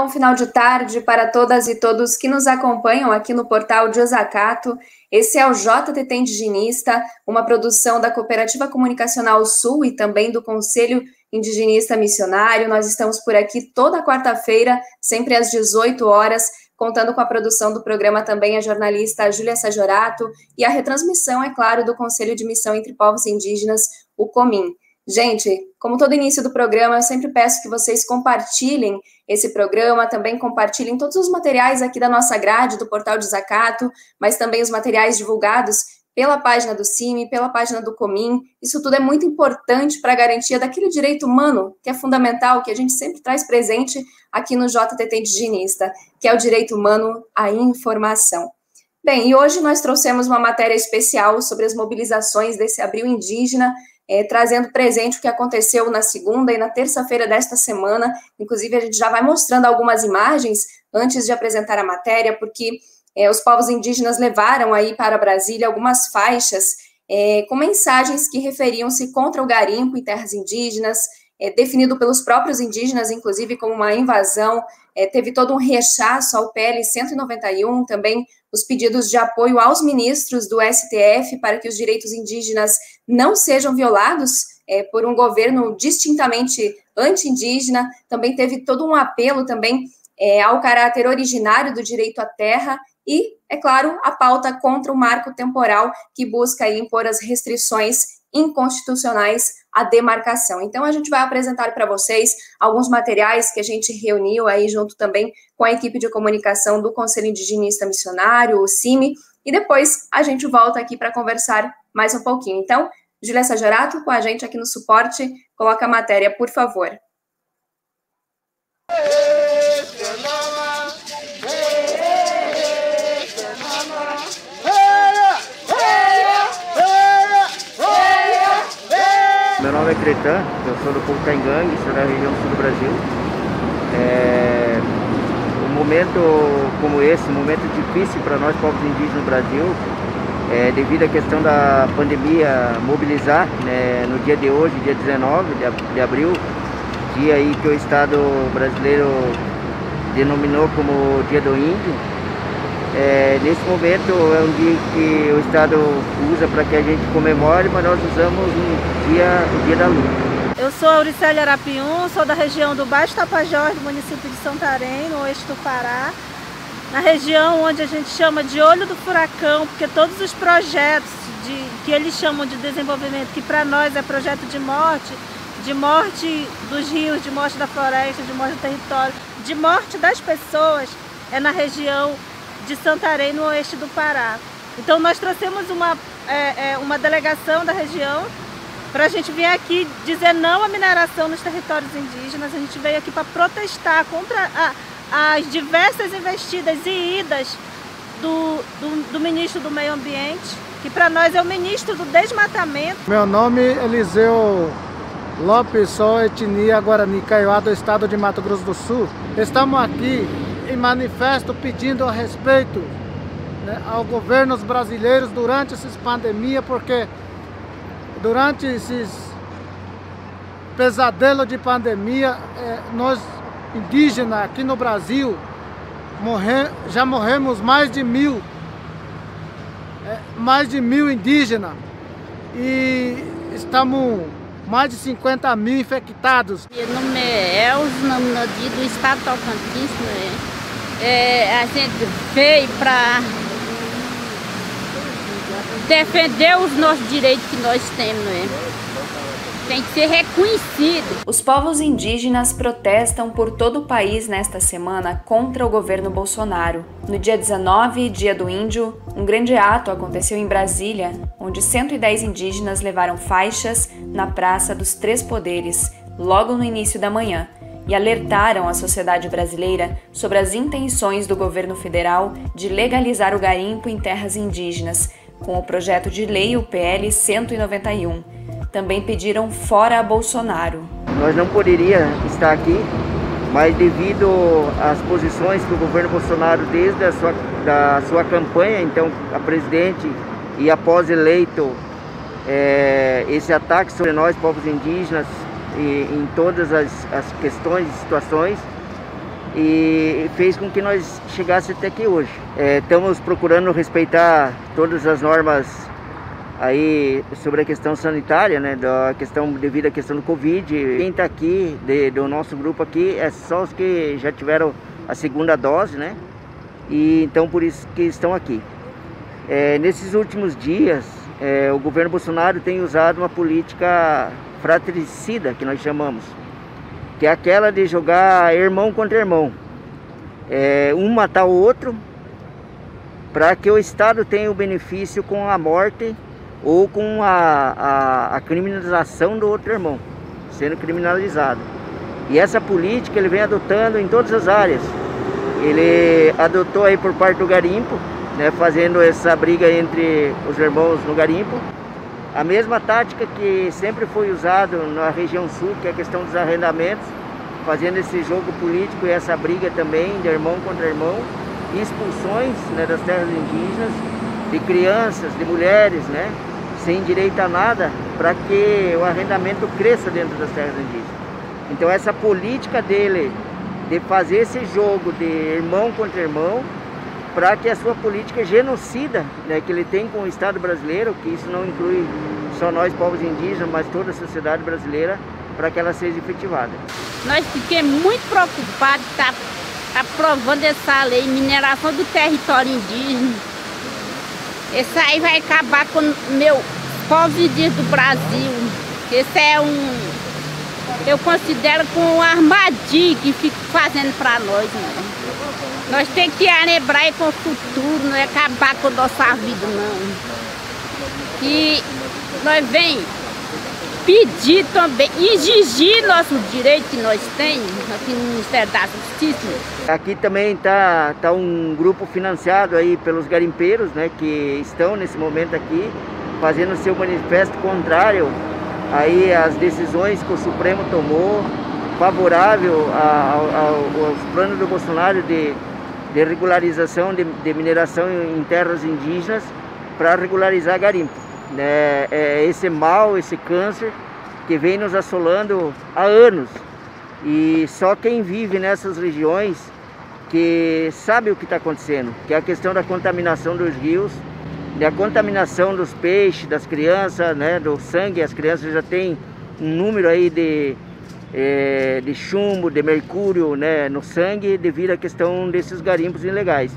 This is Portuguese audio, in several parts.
Bom final de tarde para todas e todos que nos acompanham aqui no portal Desacato. Esse é o JTT Indigenista, uma produção da Cooperativa Comunicacional Sul e também do Conselho Indigenista Missionário. Nós estamos por aqui toda quarta-feira, sempre às 18 horas, contando com a produção do programa também a jornalista Júlia Sajorato e a retransmissão, é claro, do Conselho de Missão entre Povos Indígenas, o COMIN. Gente, como todo início do programa, eu sempre peço que vocês compartilhem esse programa, também compartilhem todos os materiais aqui da nossa grade, do portal Desacato, mas também os materiais divulgados pela página do CIMI, pela página do COMIN. Isso tudo é muito importante para a garantia daquele direito humano, que é fundamental, que a gente sempre traz presente aqui no JTT Indigenista, que é o direito humano à informação. Bem, e hoje nós trouxemos uma matéria especial sobre as mobilizações desse Abril Indígena, trazendo presente o que aconteceu na segunda e na terça-feira desta semana. Inclusive, a gente já vai mostrando algumas imagens antes de apresentar a matéria, porque os povos indígenas levaram aí para Brasília algumas faixas com mensagens que referiam-se contra o garimpo em terras indígenas, definido pelos próprios indígenas, inclusive, como uma invasão. Teve todo um rechaço ao PL 191, também os pedidos de apoio aos ministros do STF para que os direitos indígenas não sejam violados por um governo distintamente anti-indígena. Também teve todo um apelo também ao caráter originário do direito à terra e, é claro, a pauta contra o marco temporal que busca impor as restrições inconstitucionais à demarcação. Então, a gente vai apresentar para vocês alguns materiais que a gente reuniu aí junto também com a equipe de comunicação do Conselho Indigenista Missionário, o CIMI, e depois a gente volta aqui para conversar mais um pouquinho. Então, Júlia Sajorato, com a gente aqui no suporte, coloca a matéria, por favor. Meu nome é Cretan, eu sou do povo Caingangue, sou da região sul do Brasil. Um momento como esse, um momento difícil para nós, povos indígenas no Brasil, devido à questão da pandemia, mobilizar no dia de hoje, dia 19 de abril, dia aí que o Estado brasileiro denominou como Dia do Índio. Nesse momento é um dia que o Estado usa para que a gente comemore, mas nós usamos o dia da luta. Eu sou Auricélia Arapium, sou da região do Baixo Tapajós, do município de Santarém, no oeste do Pará, na região onde a gente chama de Olho do Furacão, porque todos os projetos que eles chamam de desenvolvimento, que para nós é projeto de morte dos rios, de morte da floresta, de morte do território, de morte das pessoas, é na região de Santarém, no oeste do Pará. Então nós trouxemos uma delegação da região para a gente vir aqui dizer não à mineração nos territórios indígenas. A gente veio aqui para protestar contra as diversas investidas e idas do ministro do Meio Ambiente, que para nós é o ministro do Desmatamento. Meu nome é Eliseu Lopes, sou etnia Guarani Kaiowá do estado de Mato Grosso do Sul. Estamos aqui em manifesto pedindo a respeito aos governos brasileiros durante essa pandemia, porque durante esses pesadelos de pandemia, nós indígenas aqui no Brasil já morremos mais de mil indígenas e estamos mais de 50 mil infectados. Meu nome é Elza, do estado de Tocantins, a gente veio para defender os nossos direitos que nós temos, tem que ser reconhecido. Os povos indígenas protestam por todo o país nesta semana contra o governo Bolsonaro. No dia 19, Dia do Índio, um grande ato aconteceu em Brasília, onde 110 indígenas levaram faixas na Praça dos Três Poderes, logo no início da manhã, e alertaram a sociedade brasileira sobre as intenções do governo federal de legalizar o garimpo em terras indígenas, com o projeto de lei, o PL 191. Também pediram fora a Bolsonaro. Nós não poderíamos estar aqui, mas devido às posições que o governo Bolsonaro, desde a sua campanha, então a presidente e após eleito, esse ataque sobre nós, povos indígenas, em todas as questões e situações, e fez com que nós chegássemos até aqui hoje. Estamos procurando respeitar todas as normas aí sobre a questão sanitária, né, devido à questão do Covid. Quem está aqui, do nosso grupo aqui, é só os que já tiveram a segunda dose, né, e então por isso que estão aqui. Nesses últimos dias, o governo Bolsonaro tem usado uma política fratricida, que nós chamamos, que é aquela de jogar irmão contra irmão, um matar o outro, para que o Estado tenha o benefício com a morte ou com a criminalização do outro irmão, sendo criminalizado. E essa política ele vem adotando em todas as áreas. Ele adotou aí por parte do garimpo, né, fazendo essa briga entre os irmãos no garimpo. A mesma tática que sempre foi usada na região sul, que é a questão dos arrendamentos, fazendo esse jogo político e essa briga também de irmão contra irmão, e expulsões, né, das terras indígenas, de crianças, de mulheres, né, sem direito a nada, para que o arrendamento cresça dentro das terras indígenas. Então essa política dele de fazer esse jogo de irmão contra irmão, para que a sua política genocida, né, que ele tem com o Estado brasileiro, que isso não inclui só nós povos indígenas, mas toda a sociedade brasileira, para que ela seja efetivada. Nós fiquemos muito preocupados de estar aprovando essa lei, mineração do território indígena. Isso aí vai acabar com meu povo indígena do Brasil. Esse é eu considero como uma armadilha que fica fazendo para nós, né? Nós temos que lembrar com o futuro, não é acabar com a nossa vida, não. E nós vem pedir também, exigir nosso direito que nós temos aqui no Ministério da Justiça. Aqui também tá um grupo financiado aí pelos garimpeiros, né, que estão nesse momento aqui fazendo seu manifesto contrário aí às decisões que o Supremo tomou, favorável aos planos do Bolsonaro de regularização de mineração em terras indígenas para regularizar garimpo. Esse mal, esse câncer que vem nos assolando há anos, e só quem vive nessas regiões que sabe o que está acontecendo, que é a questão da contaminação dos rios, da contaminação dos peixes, das crianças, né, do sangue. As crianças já têm um número aí de chumbo, de mercúrio, né, no sangue, devido à questão desses garimpos ilegais.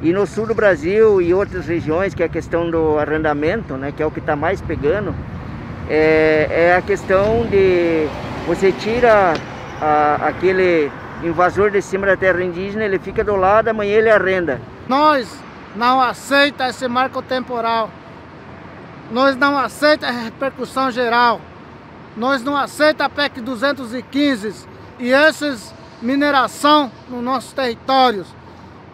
E no sul do Brasil e outras regiões, que é a questão do arrendamento, né, que é o que está mais pegando, é a questão de você tira aquele invasor de cima da terra indígena, ele fica do lado, amanhã ele arrenda. Nós não aceitamos esse marco temporal, nós não aceitamos a repercussão geral, nós não aceitamos a PEC 215 e essas mineração nos nossos territórios.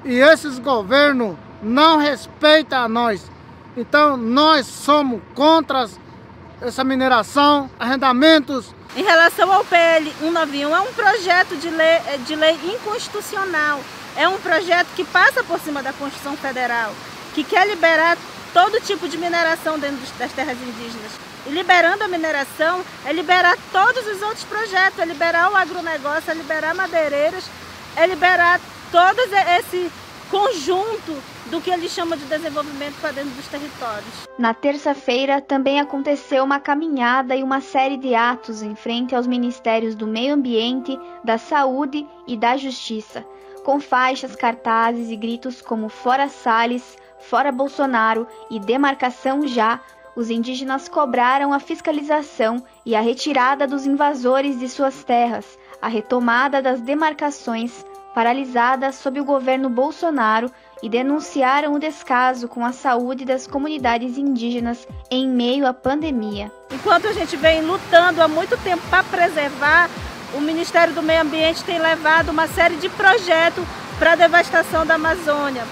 E esses governos não respeitam a nós. Então nós somos contra essa mineração, arrendamentos. Em relação ao PL 191, é um projeto de lei inconstitucional. É um projeto que passa por cima da Constituição Federal, que quer liberar todo tipo de mineração dentro das terras indígenas. E liberando a mineração, é liberar todos os outros projetos, é liberar o agronegócio, é liberar madeireiras, é liberar todo esse conjunto do que eles chamam de desenvolvimento para dentro dos territórios. Na terça-feira também aconteceu uma caminhada e uma série de atos em frente aos Ministérios do Meio Ambiente, da Saúde e da Justiça, com faixas, cartazes e gritos como "Fora Salles", "Fora Bolsonaro" e "Demarcação já". Os indígenas cobraram a fiscalização e a retirada dos invasores de suas terras, a retomada das demarcações paralisadas sob o governo Bolsonaro, e denunciaram o descaso com a saúde das comunidades indígenas em meio à pandemia. Enquanto a gente vem lutando há muito tempo para preservar, o Ministério do Meio Ambiente tem levado uma série de projetos para a devastação da Amazônia.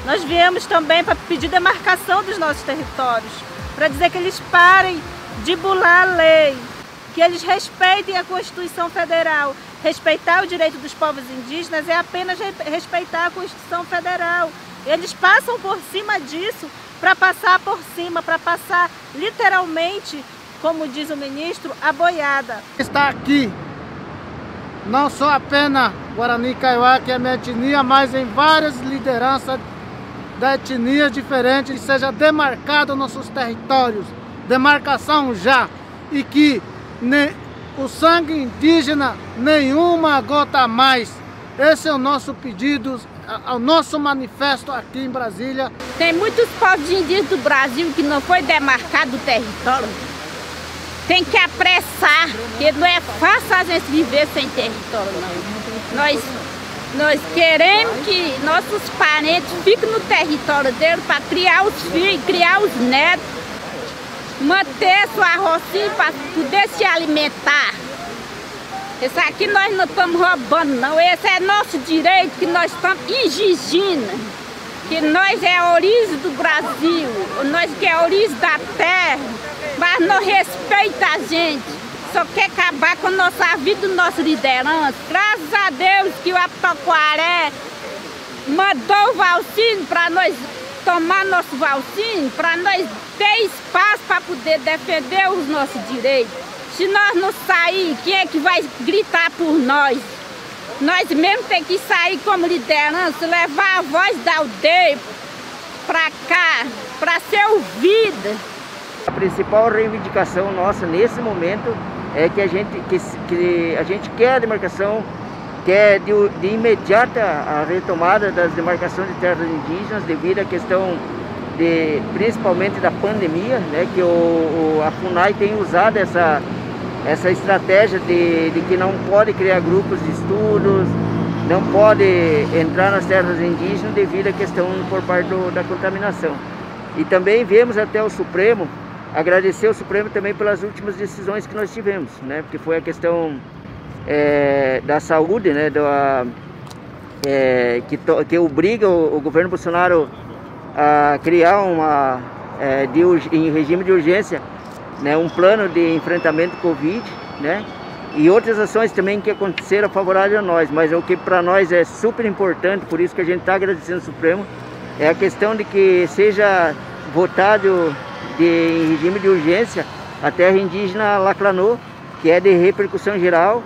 Nós viemos também para pedir demarcação dos nossos territórios, para dizer que eles parem de bular a lei, que eles respeitem a Constituição Federal. Respeitar o direito dos povos indígenas é apenas respeitar a Constituição Federal. Eles passam por cima disso para passar por cima, para passar literalmente, como diz o ministro, a boiada. Está aqui não só apenas Guarani Kaiowá, que é a minha etnia, mas em várias lideranças da etnia diferentes, que seja demarcado nossos territórios, demarcação já, e que o sangue indígena nenhuma gota a mais. Esse é o nosso pedido, o nosso manifesto aqui em Brasília. Tem muitos povos indígenas do Brasil que não foi demarcado o território. Tem que apressar, porque não é fácil a gente viver sem território, não. Nós queremos que nossos parentes fiquem no território deles para criar os filhos, criar os netos, manter sua rocinha para poder se alimentar. Isso aqui nós não estamos roubando, não. Esse é nosso direito, que nós estamos exigindo. Que nós é a origem do Brasil, nós que é a origem da terra, mas não respeita a gente. Só quer acabar com a nossa vida, nossa liderança. Graças a Deus que o Aptoquaré mandou o vacina para nós tomar nosso vacina, para nós ter espaço para poder defender os nossos direitos. Se nós não sair, quem é que vai gritar por nós? Nós mesmo temos que sair como liderança, levar a voz da aldeia para cá, para ser ouvida. A principal reivindicação nossa nesse momento é que a gente quer a demarcação, quer de imediata a retomada das demarcações de terras indígenas devido à questão principalmente da pandemia, né, que a FUNAI tem usado essa estratégia de que não pode criar grupos de estudos, não pode entrar nas terras indígenas devido à questão por parte da contaminação. E também viemos até o Supremo, agradecer ao Supremo também pelas últimas decisões que nós tivemos, né? Porque foi a questão da saúde, né? Que obriga o governo Bolsonaro a criar em regime de urgência, né, um plano de enfrentamento Covid, né? E outras ações também que aconteceram favoráveis a nós, mas o que para nós é super importante, por isso que a gente está agradecendo ao Supremo, é a questão de que seja votado em regime de urgência a terra indígena Laclanô, que é de repercussão geral,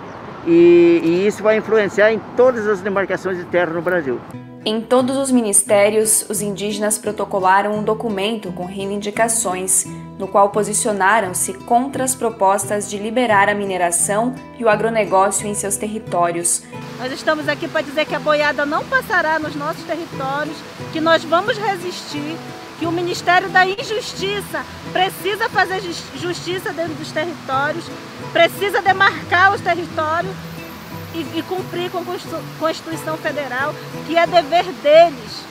e isso vai influenciar em todas as demarcações de terra no Brasil. Em todos os ministérios, os indígenas protocolaram um documento com reivindicações, no qual posicionaram-se contra as propostas de liberar a mineração e o agronegócio em seus territórios. Nós estamos aqui para dizer que a boiada não passará nos nossos territórios, que nós vamos resistir, que o Ministério da Injustiça precisa fazer justiça dentro dos territórios, precisa demarcar os territórios e cumprir com a Constituição Federal, que é dever deles.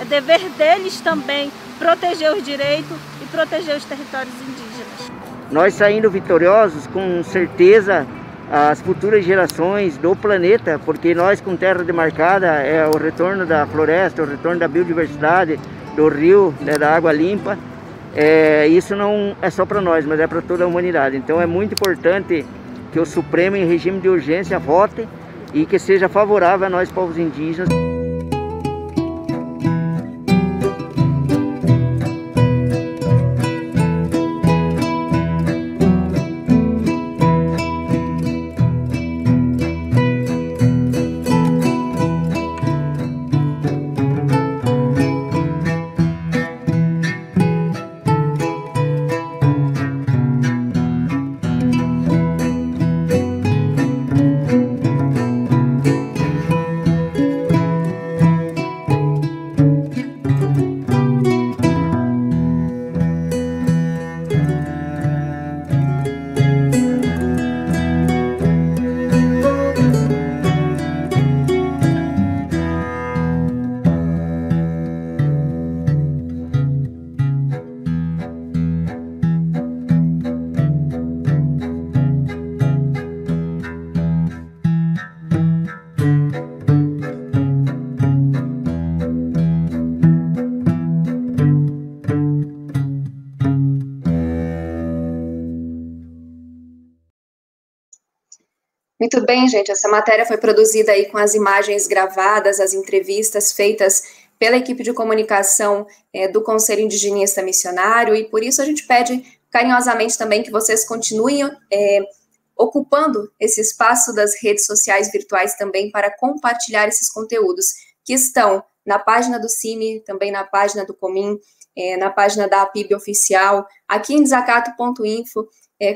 É dever deles também proteger os direitos e proteger os territórios indígenas. Nós saindo vitoriosos, com certeza, as futuras gerações do planeta, porque nós com terra demarcada é o retorno da floresta, o retorno da biodiversidade, do rio, né, da água limpa. Isso não é só para nós, mas é para toda a humanidade. Então é muito importante que o Supremo, em regime de urgência, vote e que seja favorável a nós, povos indígenas. Muito bem, gente, essa matéria foi produzida aí com as imagens gravadas, as entrevistas feitas pela equipe de comunicação do Conselho Indigenista Missionário, e por isso a gente pede carinhosamente também que vocês continuem ocupando esse espaço das redes sociais virtuais também para compartilhar esses conteúdos que estão na página do Cine, também na página do Comin, na página da APIB oficial, aqui em desacato.info,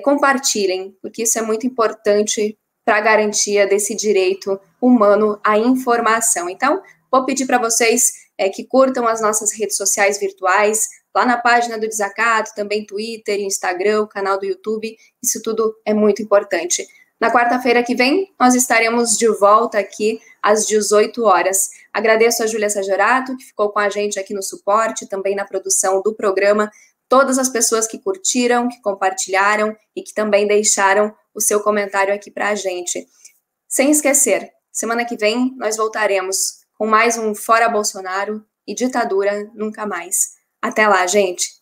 compartilhem, porque isso é muito importante para a garantia desse direito humano à informação. Então, vou pedir para vocês que curtam as nossas redes sociais virtuais, lá na página do Desacato, também Twitter, Instagram, o canal do YouTube, isso tudo é muito importante. Na quarta-feira que vem, nós estaremos de volta aqui às 18 horas. Agradeço a Júlia Sajorato, que ficou com a gente aqui no suporte, também na produção do programa, todas as pessoas que curtiram, que compartilharam e que também deixaram o seu comentário aqui para a gente. Sem esquecer, semana que vem nós voltaremos com mais um Fora Bolsonaro e ditadura nunca mais. Até lá, gente!